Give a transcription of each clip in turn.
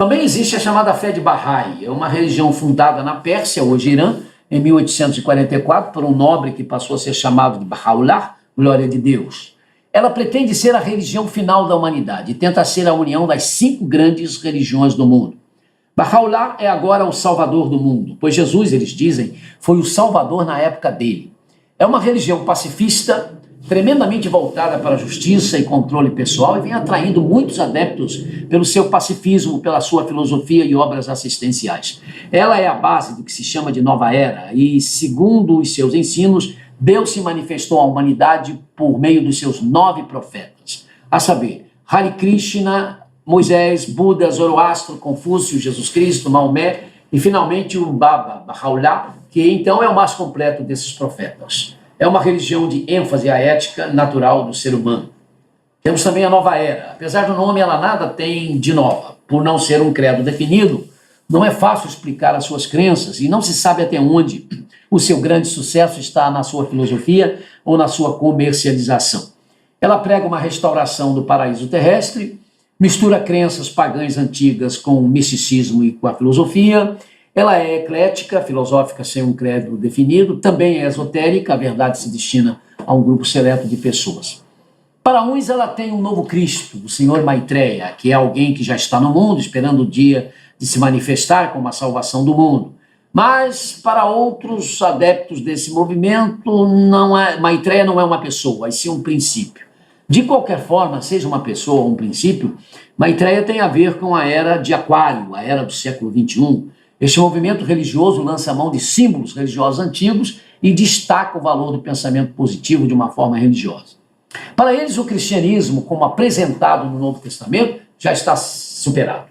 Também existe a chamada fé de Bahá'í, é uma religião fundada na Pérsia, hoje Irã, em 1844, por um nobre que passou a ser chamado de Baha'u'lláh, glória de Deus. Ela pretende ser a religião final da humanidade e tenta ser a união das 5 grandes religiões do mundo. Baha'u'lláh é agora o salvador do mundo, pois Jesus, eles dizem, foi o salvador na época dele. É uma religião pacifista, tremendamente voltada para a justiça e controle pessoal e vem atraindo muitos adeptos pelo seu pacifismo, pela sua filosofia e obras assistenciais. Ela é a base do que se chama de Nova Era e, segundo os seus ensinos, Deus se manifestou à humanidade por meio dos seus 9 profetas, a saber, Hare Krishna, Moisés, Buda, Zoroastro, Confúcio, Jesus Cristo, Maomé e, finalmente, o Baba, Baha'u'lláh, que então é o mais completo desses profetas. É uma religião de ênfase à ética natural do ser humano. Temos também a Nova Era. Apesar do nome, ela nada tem de nova. Por não ser um credo definido, não é fácil explicar as suas crenças e não se sabe até onde o seu grande sucesso está na sua filosofia ou na sua comercialização. Ela prega uma restauração do paraíso terrestre, mistura crenças pagãs antigas com o misticismo e com a filosofia. Ela é eclética, filosófica sem um credo definido, também é esotérica, a verdade se destina a um grupo seleto de pessoas. Para uns, ela tem um novo Cristo, o Senhor Maitreya, que é alguém que já está no mundo, esperando o dia de se manifestar como a salvação do mundo. Mas, para outros adeptos desse movimento, Maitreya não é uma pessoa, e sim um princípio. De qualquer forma, seja uma pessoa ou um princípio, Maitreya tem a ver com a era de Aquário, a era do século XXI. Este movimento religioso lança a mão de símbolos religiosos antigos e destaca o valor do pensamento positivo de uma forma religiosa. Para eles, o cristianismo, como apresentado no Novo Testamento, já está superado.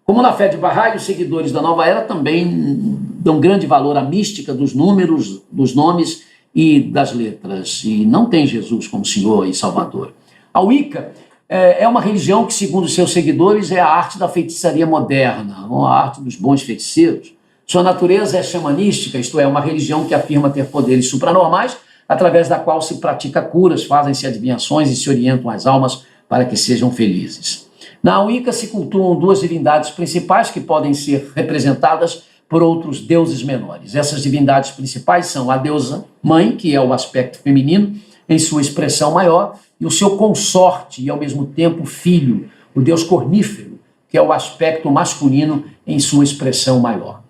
Como na fé de Bahá'í, os seguidores da Nova Era também dão grande valor à mística dos números, dos nomes e das letras, e não tem Jesus como Senhor e Salvador. A Wicca é uma religião que, segundo seus seguidores, é a arte da feitiçaria moderna, ou a arte dos bons feiticeiros. Sua natureza é xamanística, isto é, uma religião que afirma ter poderes supranormais, através da qual se pratica curas, fazem-se adivinhações e se orientam as almas para que sejam felizes. Na Wicca se cultuam 2 divindades principais que podem ser representadas por outros deuses menores. Essas divindades principais são a deusa mãe, que é o aspecto feminino, em sua expressão maior, e o seu consorte e, ao mesmo tempo, filho, o deus cornífero, que é o aspecto masculino em sua expressão maior.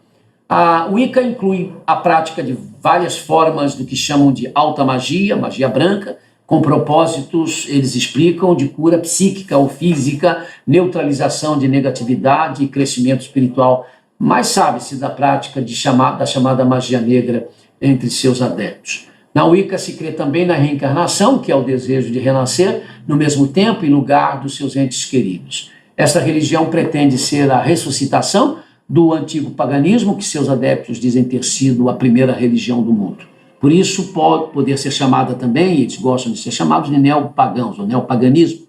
A Wicca inclui a prática de várias formas do que chamam de alta magia, magia branca, com propósitos, eles explicam, de cura psíquica ou física, neutralização de negatividade e crescimento espiritual, mas sabe-se da prática da chamada magia negra entre seus adeptos. Na Wicca se crê também na reencarnação, que é o desejo de renascer no mesmo tempo e lugar dos seus entes queridos. Esta religião pretende ser a ressuscitação do antigo paganismo, que seus adeptos dizem ter sido a primeira religião do mundo. Por isso pode poder ser chamada também, eles gostam de ser chamados de neopagãos, ou neopaganismo.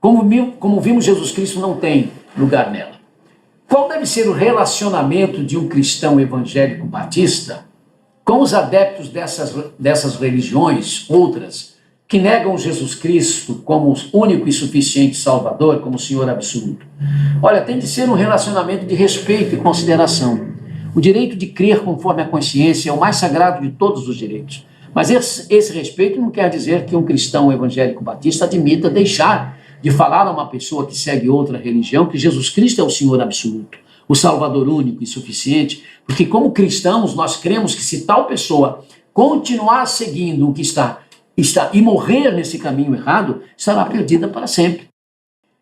Como vimos, Jesus Cristo não tem lugar nela. Qual deve ser o relacionamento de um cristão evangélico batista com os adeptos dessas religiões, outras, que negam Jesus Cristo como o único e suficiente Salvador, como o Senhor absoluto? Olha, tem de ser um relacionamento de respeito e consideração. O direito de crer conforme a consciência é o mais sagrado de todos os direitos. Mas esse respeito não quer dizer que um cristão evangélico batista admita deixar de falar a uma pessoa que segue outra religião que Jesus Cristo é o Senhor absoluto, o Salvador único e suficiente, porque como cristãos nós cremos que se tal pessoa continuar seguindo o que está e morrer nesse caminho errado, estará perdida para sempre.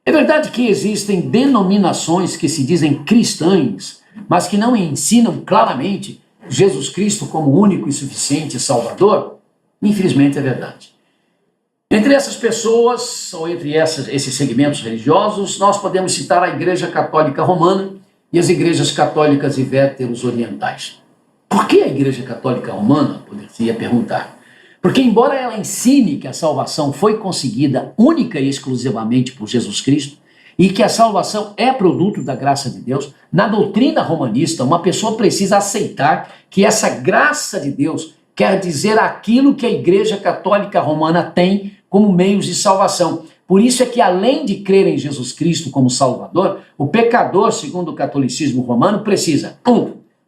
É verdade que existem denominações que se dizem cristãs, mas que não ensinam claramente Jesus Cristo como único e suficiente Salvador? Infelizmente é verdade. Entre essas pessoas, ou entre esses segmentos religiosos, nós podemos citar a Igreja Católica Romana e as igrejas católicas e véteros orientais. Por que a Igreja Católica Romana? Poderia perguntar. Porque embora ela ensine que a salvação foi conseguida única e exclusivamente por Jesus Cristo, e que a salvação é produto da graça de Deus, na doutrina romanista, uma pessoa precisa aceitar que essa graça de Deus quer dizer aquilo que a Igreja Católica Romana tem como meios de salvação. Por isso é que, além de crer em Jesus Cristo como Salvador, o pecador, segundo o catolicismo romano, precisa,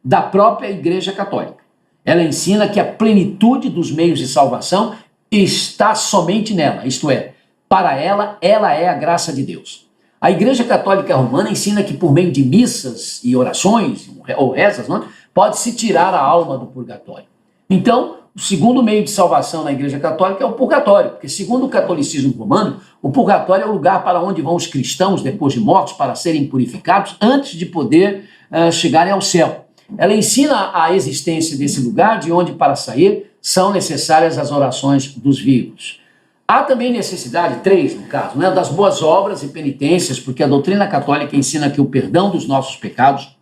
da própria Igreja Católica. Ela ensina que a plenitude dos meios de salvação está somente nela, isto é, para ela é a graça de Deus. A Igreja Católica Romana ensina que por meio de missas e orações, ou rezas, não, pode-se tirar a alma do purgatório. Então, o segundo meio de salvação na Igreja Católica é o purgatório, porque segundo o catolicismo romano, o purgatório é o lugar para onde vão os cristãos depois de mortos para serem purificados antes de poder chegarem ao céu. Ela ensina a existência desse lugar de onde para sair são necessárias as orações dos vivos. Há também necessidade, 3 no caso, né, das boas obras e penitências, porque a doutrina católica ensina que o perdão dos nossos pecados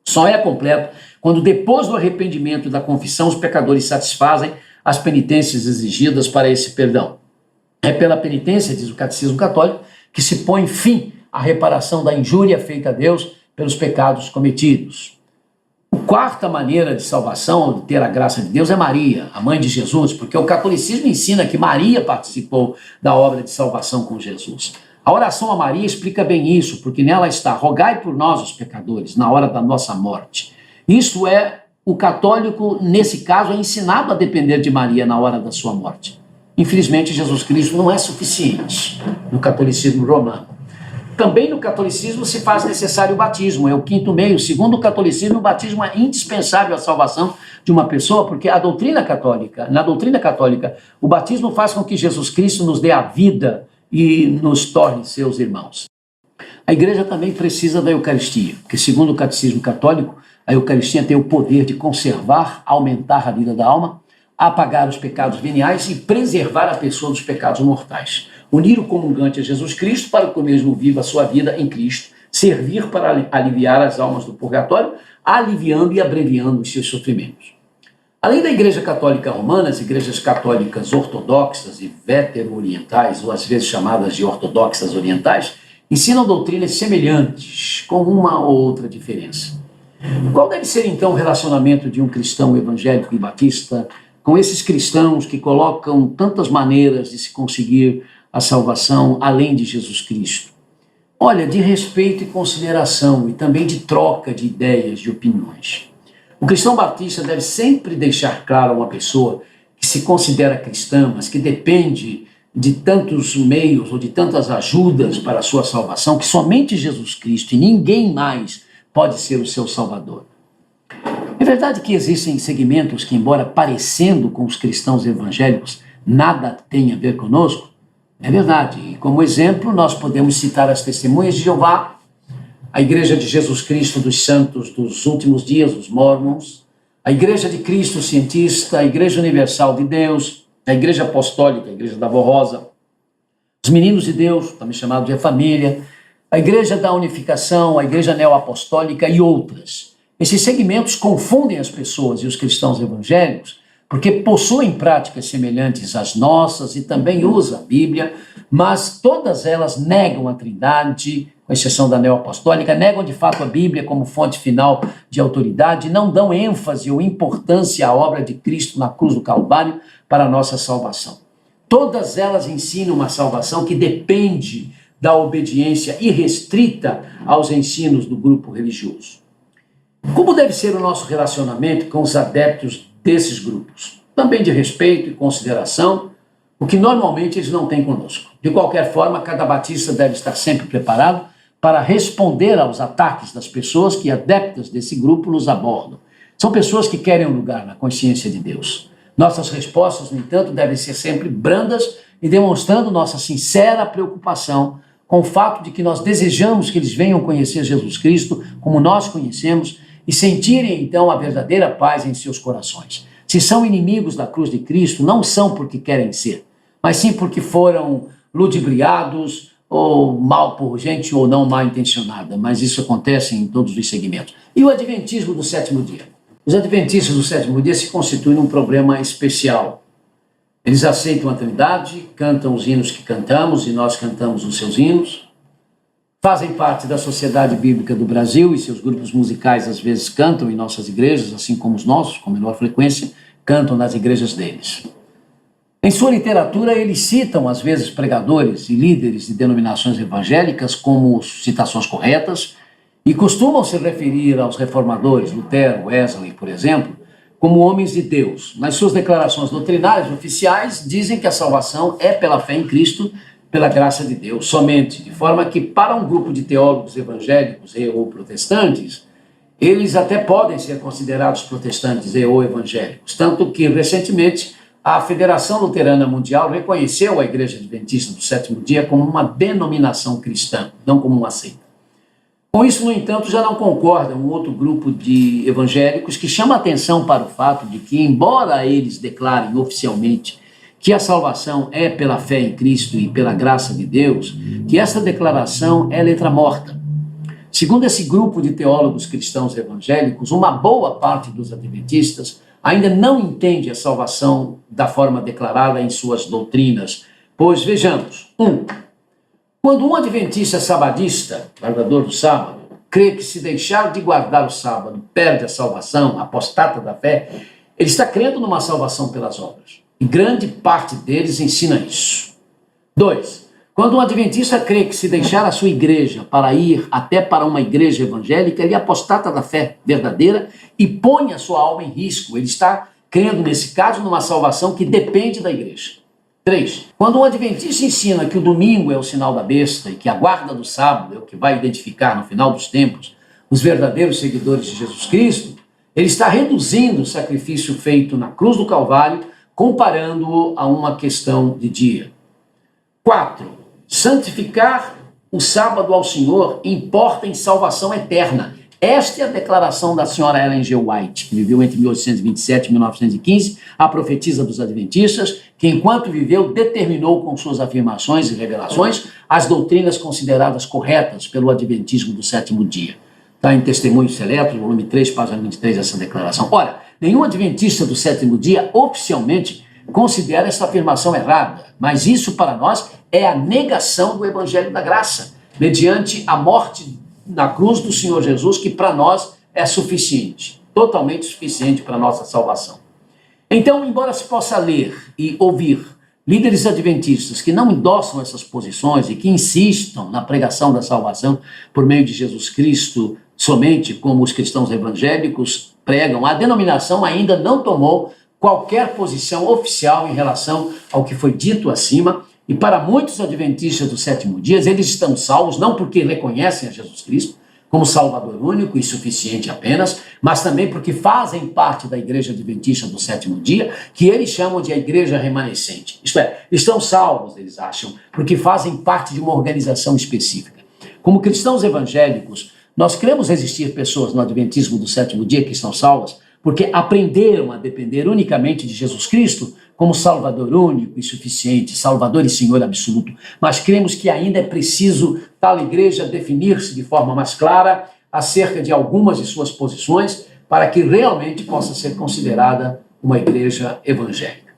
só é completo quando depois do arrependimento e da confissão os pecadores satisfazem as penitências exigidas para esse perdão. É pela penitência, diz o catecismo católico, que se põe fim à reparação da injúria feita a Deus pelos pecados cometidos. A quarta maneira de salvação, de ter a graça de Deus, é Maria, a mãe de Jesus, porque o catolicismo ensina que Maria participou da obra de salvação com Jesus. A oração a Maria explica bem isso, porque nela está: rogai por nós, os pecadores, na hora da nossa morte. Isto é, o católico, nesse caso, é ensinado a depender de Maria na hora da sua morte. Infelizmente, Jesus Cristo não é suficiente no catolicismo romano. Também no catolicismo se faz necessário o batismo, é o quinto meio. Segundo o catolicismo, o batismo é indispensável à salvação de uma pessoa, porque na doutrina católica, o batismo faz com que Jesus Cristo nos dê a vida e nos torne seus irmãos. A igreja também precisa da Eucaristia, porque segundo o catecismo católico, a Eucaristia tem o poder de conservar, aumentar a vida da alma, apagar os pecados veniais e preservar a pessoa dos pecados mortais. Unir o comungante a Jesus Cristo para que o mesmo viva a sua vida em Cristo, servir para aliviar as almas do purgatório, aliviando e abreviando os seus sofrimentos. Além da Igreja Católica Romana, as igrejas católicas ortodoxas e vetero-orientais, ou às vezes chamadas de ortodoxas orientais, ensinam doutrinas semelhantes, com uma ou outra diferença. Qual deve ser, então, o relacionamento de um cristão evangélico e batista com esses cristãos que colocam tantas maneiras de se conseguir a salvação além de Jesus Cristo? Olha, de respeito e consideração, e também de troca de ideias, de opiniões. O cristão batista deve sempre deixar claro a uma pessoa que se considera cristã, mas que depende de tantos meios ou de tantas ajudas para a sua salvação, que somente Jesus Cristo e ninguém mais pode ser o seu Salvador. É verdade que existem segmentos que, embora parecendo com os cristãos evangélicos, nada têm a ver conosco? É verdade. E como exemplo, nós podemos citar as Testemunhas de Jeová, a Igreja de Jesus Cristo dos Santos dos Últimos Dias, os Mormons, a Igreja de Cristo Cientista, a Igreja Universal de Deus, a Igreja Apostólica, a Igreja da Vó Rosa, os Meninos de Deus, também chamado de A Família, a Igreja da Unificação, a Igreja Neoapostólica e outras. Esses segmentos confundem as pessoas e os cristãos evangélicos porque possuem práticas semelhantes às nossas e também usam a Bíblia, mas todas elas negam a Trindade, com exceção da Neoapostólica, negam de fato a Bíblia como fonte final de autoridade, não dão ênfase ou importância à obra de Cristo na cruz do Calvário para a nossa salvação. Todas elas ensinam uma salvação que depende da obediência irrestrita aos ensinos do grupo religioso. Como deve ser o nosso relacionamento com os adeptos desses grupos? Também de respeito e consideração, o que normalmente eles não têm conosco. De qualquer forma, cada batista deve estar sempre preparado para responder aos ataques das pessoas que, adeptas desse grupo, nos abordam. São pessoas que querem um lugar na consciência de Deus. Nossas respostas, no entanto, devem ser sempre brandas e demonstrando nossa sincera preocupação com o fato de que nós desejamos que eles venham conhecer Jesus Cristo como nós conhecemos e sentirem, então, a verdadeira paz em seus corações. Se são inimigos da cruz de Cristo, não são porque querem ser, mas sim porque foram ludibriados ou mal por gente ou não mal intencionada, mas isso acontece em todos os segmentos. E o adventismo do sétimo dia? Os adventistas do sétimo dia se constituem um problema especial. Eles aceitam a Trindade, cantam os hinos que cantamos e nós cantamos os seus hinos, fazem parte da Sociedade Bíblica do Brasil e seus grupos musicais às vezes cantam em nossas igrejas, assim como os nossos, com menor frequência, cantam nas igrejas deles. Em sua literatura, eles citam, às vezes, pregadores e líderes de denominações evangélicas como citações corretas e costumam se referir aos reformadores, Lutero, Wesley, por exemplo, como homens de Deus. Nas suas declarações doutrinárias oficiais, dizem que a salvação é pela fé em Cristo, pela graça de Deus, somente, de forma que para um grupo de teólogos evangélicos e ou protestantes, eles até podem ser considerados protestantes e ou evangélicos, tanto que, recentemente, a Federação Luterana Mundial reconheceu a Igreja Adventista do Sétimo Dia como uma denominação cristã, não como uma seita. Com isso, no entanto, já não concorda um outro grupo de evangélicos que chama atenção para o fato de que, embora eles declarem oficialmente que a salvação é pela fé em Cristo e pela graça de Deus, que essa declaração é letra morta. Segundo esse grupo de teólogos cristãos evangélicos, uma boa parte dos adventistas ainda não entende a salvação da forma declarada em suas doutrinas. Pois, vejamos, quando um adventista sabadista, guardador do sábado, crê que se deixar de guardar o sábado perde a salvação, apostata da fé, ele está crendo numa salvação pelas obras. E grande parte deles ensina isso. 2. Quando um adventista crê que se deixar a sua igreja para ir até para uma igreja evangélica, ele apostata da fé verdadeira e põe a sua alma em risco. Ele está crendo, nesse caso, numa salvação que depende da igreja. 3. Quando um adventista ensina que o domingo é o sinal da besta e que a guarda do sábado é o que vai identificar no final dos tempos os verdadeiros seguidores de Jesus Cristo, ele está reduzindo o sacrifício feito na cruz do Calvário, comparando-o a uma questão de dia. 4. Santificar o sábado ao Senhor importa em salvação eterna. Esta é a declaração da senhora Ellen G. White, que viveu entre 1827 e 1915, a profetisa dos adventistas, que enquanto viveu determinou com suas afirmações e revelações as doutrinas consideradas corretas pelo adventismo do sétimo dia. Está em Testemunhos Seletos, volume 3, página 23, essa declaração. Ora, nenhum adventista do sétimo dia oficialmente considera essa afirmação errada, mas isso para nós é a negação do Evangelho da Graça, mediante a morte na cruz do Senhor Jesus, que para nós é suficiente, totalmente suficiente para a nossa salvação. Então, embora se possa ler e ouvir líderes adventistas que não endossam essas posições e que insistam na pregação da salvação por meio de Jesus Cristo, somente como os cristãos evangélicos pregam, a denominação ainda não tomou qualquer posição oficial em relação ao que foi dito acima. E para muitos adventistas do sétimo dia, eles estão salvos não porque reconhecem a Jesus Cristo como Salvador único e suficiente apenas, mas também porque fazem parte da igreja adventista do sétimo dia, que eles chamam de a igreja remanescente. Isto é, estão salvos, eles acham, porque fazem parte de uma organização específica. Como cristãos evangélicos, nós queremos existir pessoas no adventismo do sétimo dia que estão salvas, porque aprenderam a depender unicamente de Jesus Cristo como Salvador único e suficiente, Salvador e Senhor absoluto. Mas cremos que ainda é preciso tal igreja definir-se de forma mais clara acerca de algumas de suas posições para que realmente possa ser considerada uma igreja evangélica.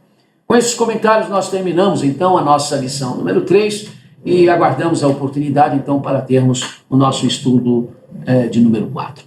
Com esses comentários nós terminamos então a nossa lição número 3 e aguardamos a oportunidade então para termos o nosso estudo de número 4.